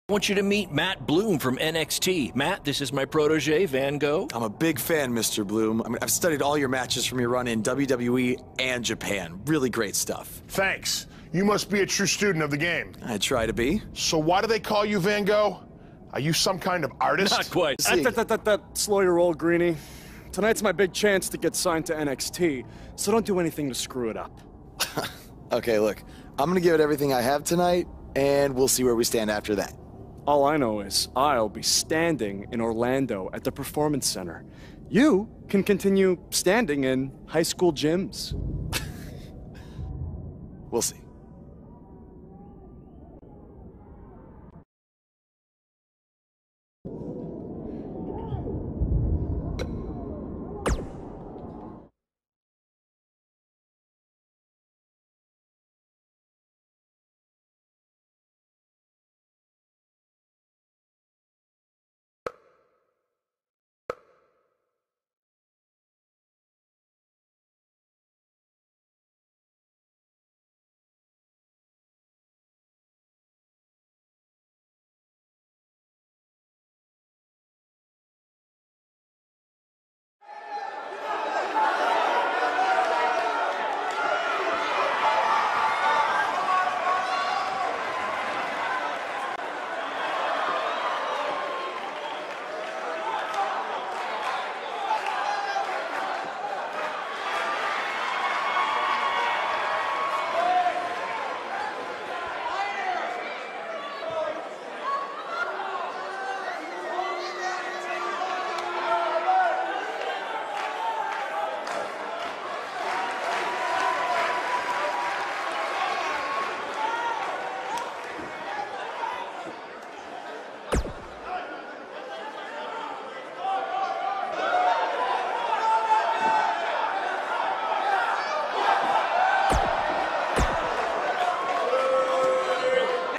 I want you to meet Matt Bloom from NXT. Matt, this is my protege, Van Gogh. I'm a big fan, Mr. Bloom. I mean, I've studied all your matches from your run in WWE and Japan. Really great stuff. Thanks. You must be a true student of the game. I try to be. So why do they call you Van Gogh? Are you some kind of artist? Not quite. Slow your roll, Greenie. Tonight's my big chance to get signed to NXT, so don't do anything to screw it up. Okay, look, I'm gonna give it everything I have tonight, and we'll see where we stand after that. All I know is I'll be standing in Orlando at the Performance Center. You can continue standing in high school gyms. We'll see.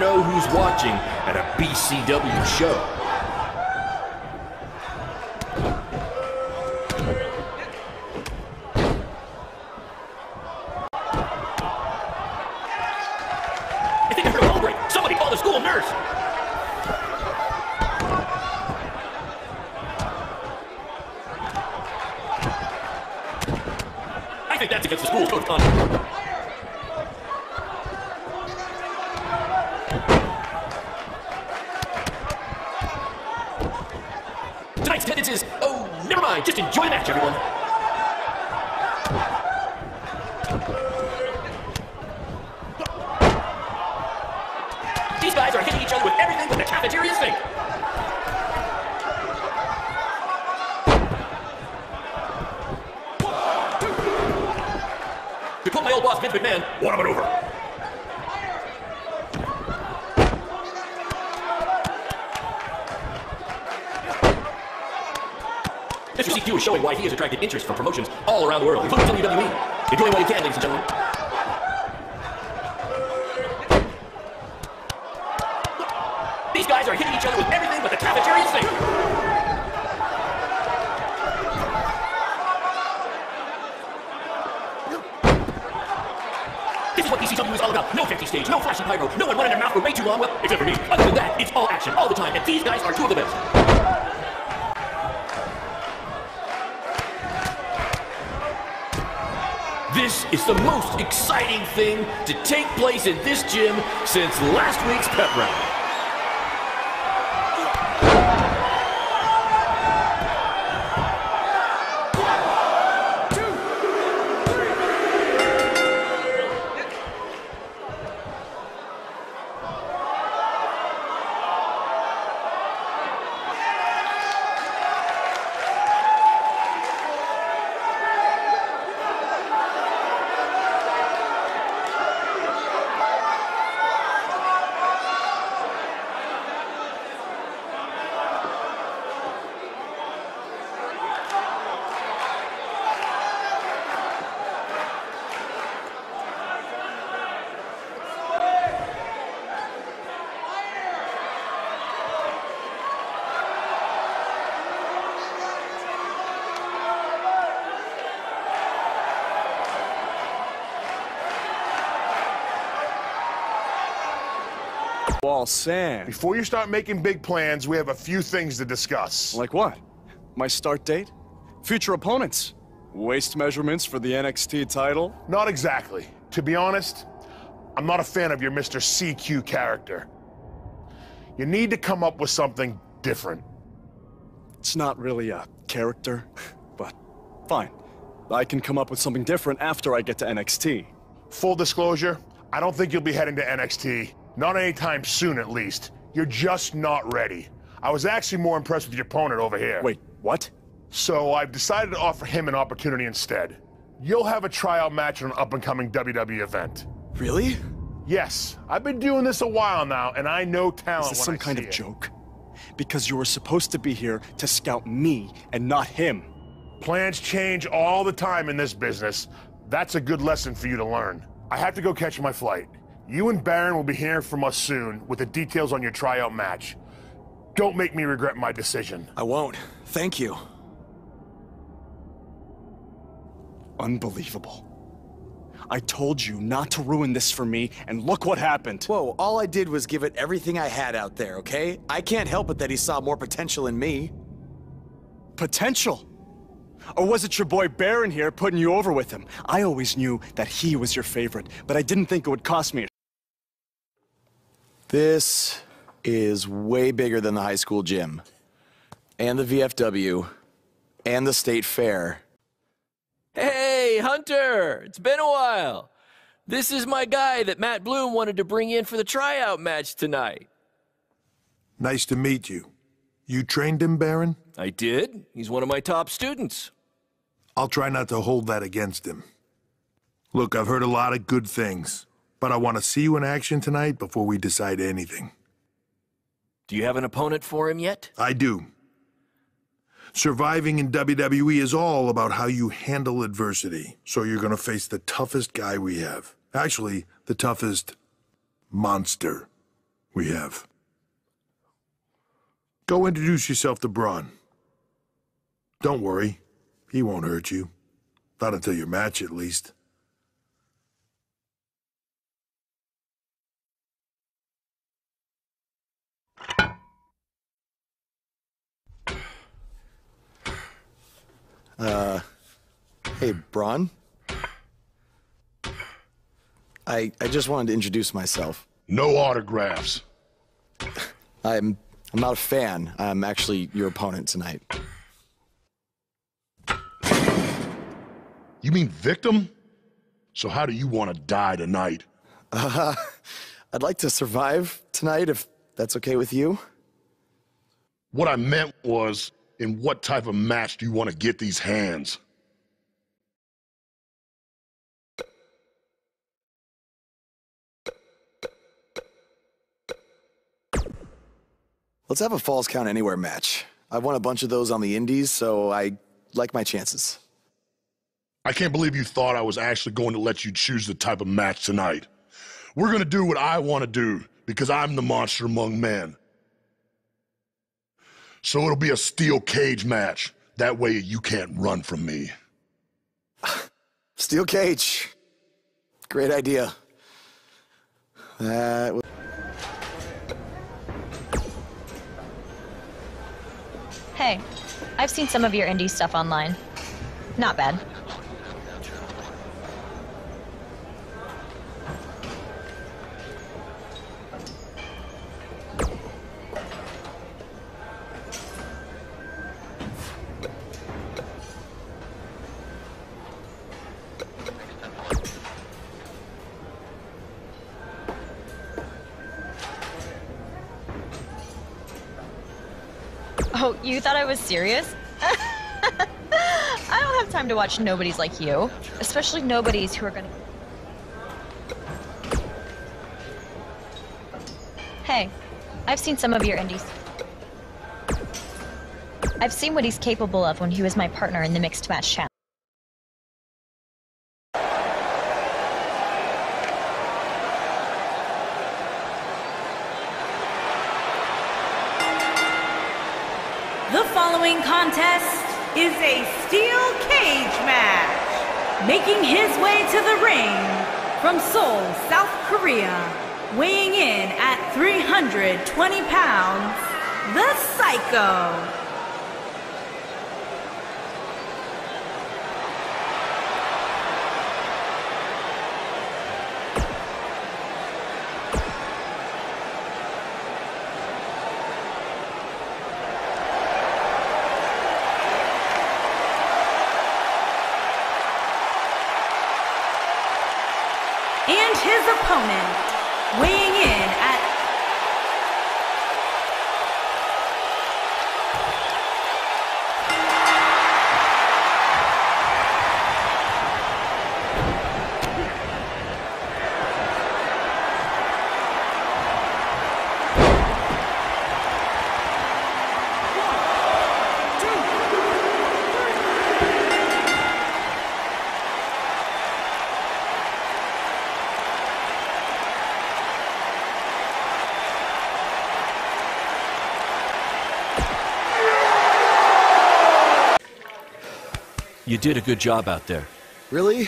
Know who's watching at a BCW show. I think I heard a ball break. Somebody call the school nurse. I think that's against the school code of conduct. Tonight's attendance is, oh, never mind. Just enjoy the match, everyone. These guys are hitting each other with everything but the cafeteria sink. To quote my old boss, Vince McMahon, one of it over. Mr. CQ is showing why he has attracted interest from promotions all around the world, including WWE. Enjoy while you can, ladies and gentlemen. These guys are hitting each other with everything but the cafeteria sink. This is what BCW is all about. No 50 stage, no flashy pyro, no one running their mouth for way too long. Well, except for me. Other than that, it's all action, all the time, and these guys are two of the best. This is the most exciting thing to take place in this gym since last week's pep rally. Wall Sam. Before you start making big plans, we have a few things to discuss. Like what? My start date? Future opponents? Waist measurements for the NXT title? Not exactly. To be honest, I'm not a fan of your Mr. CQ character. You need to come up with something different. It's not really a character, but fine. I can come up with something different after I get to NXT. Full disclosure, I don't think you'll be heading to NXT. Not anytime soon, at least. You're just not ready. I was actually more impressed with your opponent over here. Wait, what? So I've decided to offer him an opportunity instead. You'll have a tryout match on an up-and-coming WWE event. Really? Yes, I've been doing this a while now, and I know talent when I see it. Is this some kind of joke? Because you were supposed to be here to scout me and not him. Plans change all the time in this business. That's a good lesson for you to learn. I have to go catch my flight. You and Baron will be hearing from us soon with the details on your tryout match. Don't make me regret my decision. I won't. Thank you. Unbelievable. I told you not to ruin this for me, and look what happened. Whoa, all I did was give it everything I had out there, okay? I can't help it that he saw more potential in me. Potential? Or was it your boy Baron here putting you over with him? I always knew that he was your favorite, but I didn't think it would cost me a... This is way bigger than the high school gym, and the VFW, and the state fair. Hey, Hunter! It's been a while. This is my guy that Matt Bloom wanted to bring in for the tryout match tonight. Nice to meet you. You trained him, Baron? I did. He's one of my top students. I'll try not to hold that against him. Look, I've heard a lot of good things, but I want to see you in action tonight before we decide anything. Do you have an opponent for him yet? I do. Surviving in WWE is all about how you handle adversity. So you're going to face the toughest guy we have. Actually, the toughest monster we have. Go introduce yourself to Braun. Don't worry, he won't hurt you. Not until your match, at least. Hey, Braun? I just wanted to introduce myself. No autographs. I'm not a fan. I'm actually your opponent tonight. You mean victim? So how do you want to die tonight? I'd like to survive tonight, if that's okay with you. What I meant was, in what type of match do you want to get these hands? Let's have a Falls Count Anywhere match. I've won a bunch of those on the indies, so I like my chances. I can't believe you thought I was actually going to let you choose the type of match tonight. We're going to do what I want to do, because I'm the monster among men. So it'll be a steel cage match. That way you can't run from me. Steel cage. Great idea. Hey, I've seen some of your indie stuff online. Not bad. Oh, you thought I was serious? I don't have time to watch nobodies like you. Especially nobodies who are gonna... Hey, I've seen some of your indies. I've seen what he's capable of when he was my partner in the mixed match challenge. The following contest is a steel cage match. Making his way to the ring from Seoul, South Korea, weighing in at 320 pounds, the Psycho. And his opponent, weighing in at You did a good job out there. Really?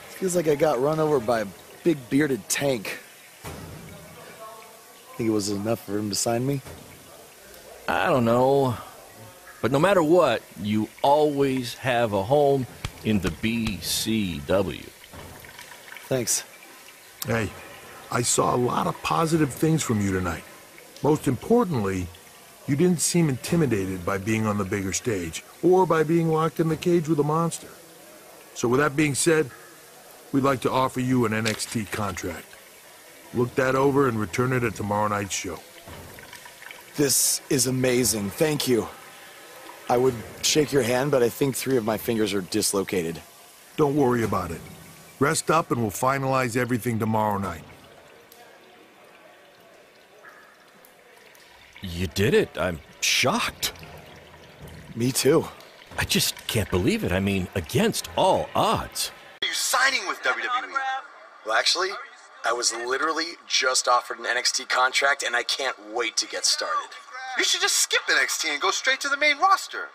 Feels like I got run over by a big bearded tank. Think it was enough for him to sign me? I don't know. But no matter what, you always have a home in the BCW. Thanks. Hey, I saw a lot of positive things from you tonight. Most importantly, you didn't seem intimidated by being on the bigger stage, or by being locked in the cage with a monster. So with that being said, we'd like to offer you an NXT contract. Look that over and return it at tomorrow night's show. This is amazing. Thank you. I would shake your hand, but I think 3 of my fingers are dislocated. Don't worry about it. Rest up and we'll finalize everything tomorrow night. You did it. I'm shocked. Me too. I just can't believe it. I mean, against all odds. Are you signing with WWE? Well, actually, I was literally just offered an NXT contract, and I can't wait to get started. You should just skip NXT and go straight to the main roster.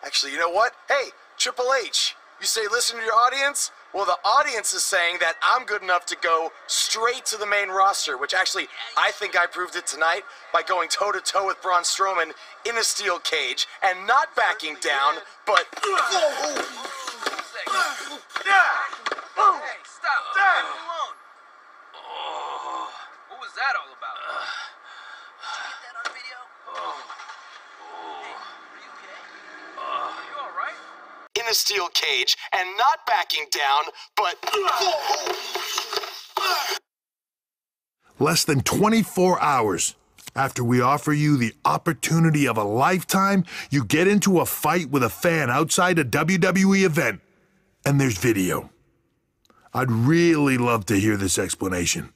Actually, you know what? Hey, Triple H, you say listen to your audience? Well, the audience is saying that I'm good enough to go straight to the main roster, which actually, I think I proved it tonight by going toe-to-toe with Braun Strowman in a steel cage and not backing down, but... Hey, stop. Leave him alone. What was that all about? Did you get that on video? Hey, are you okay? Are you all right? in a steel cage and not backing down, but... Less than 24 hours after we offer you the opportunity of a lifetime, you get into a fight with a fan outside a WWE event, and there's video. I'd really love to hear this explanation.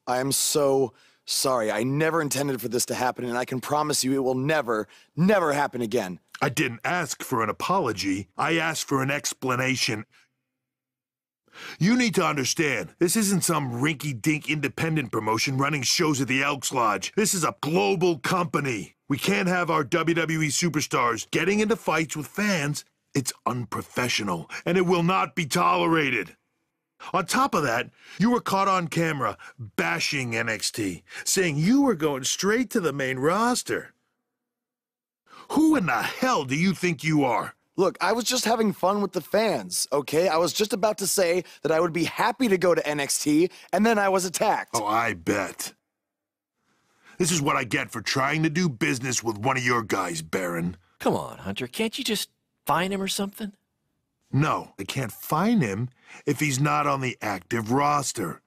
I am so sorry. I never intended for this to happen, and I can promise you it will never, never happen again. I didn't ask for an apology. I asked for an explanation. You need to understand, this isn't some rinky-dink independent promotion running shows at the Elks Lodge. This is a global company. We can't have our WWE superstars getting into fights with fans. It's unprofessional, and it will not be tolerated. On top of that, you were caught on camera bashing NXT, saying you were going straight to the main roster. Who in the hell do you think you are? Look, I was just having fun with the fans, okay? I was just about to say that I would be happy to go to NXT, and then I was attacked. Oh, I bet. This is what I get for trying to do business with one of your guys, Baron. Come on, Hunter. Can't you just fine him or something? No, I can't fine him if he's not on the active roster.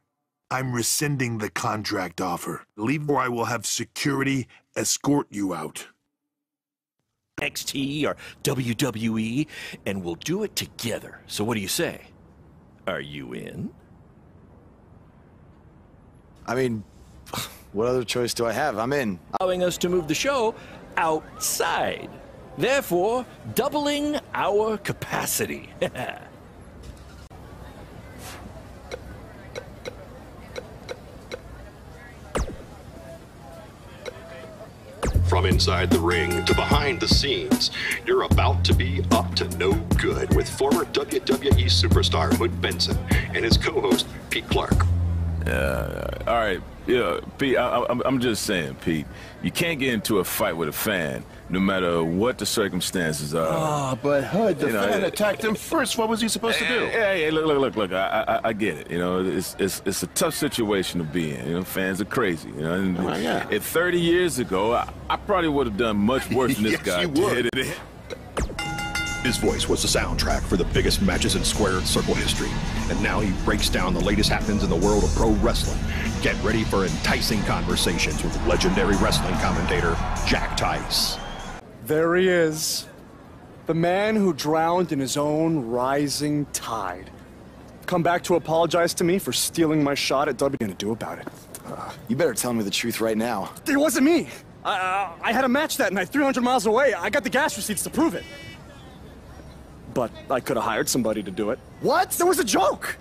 I'm rescinding the contract offer. Leave or I will have security escort you out. NXT or WWE, and we'll do it together. So what do you say? Are you in? I mean, what other choice do I have? I'm in. Allowing us to move the show outside. Therefore, doubling our capacity. From From inside the ring to behind the scenes, you're about to be up to no good with former WWE superstar Hood Benson and his co-host Pete Clark. All right, yeah, Pete, I'm just saying, Pete, you can't get into a fight with a fan, no matter what the circumstances are. Oh, but Hood, the fan attacked him first. What was he supposed to do? Hey, look, I get it. You know, it's a tough situation to be in. You know, fans are crazy. You know, and if 30 years ago, I probably would have done much worse than this guy you would. did. His voice was the soundtrack for the biggest matches in square circle history. And now he breaks down the latest happenings in the world of pro wrestling. Get ready for enticing conversations with legendary wrestling commentator Jack Tice. There he is. The man who drowned in his own rising tide. Come back to apologize to me for stealing my shot at W. Gonna do about it. You better tell me the truth right now. It wasn't me. I had a match that night 300 miles away. I got the gas receipts to prove it. But I could have hired somebody to do it. What? That was a joke!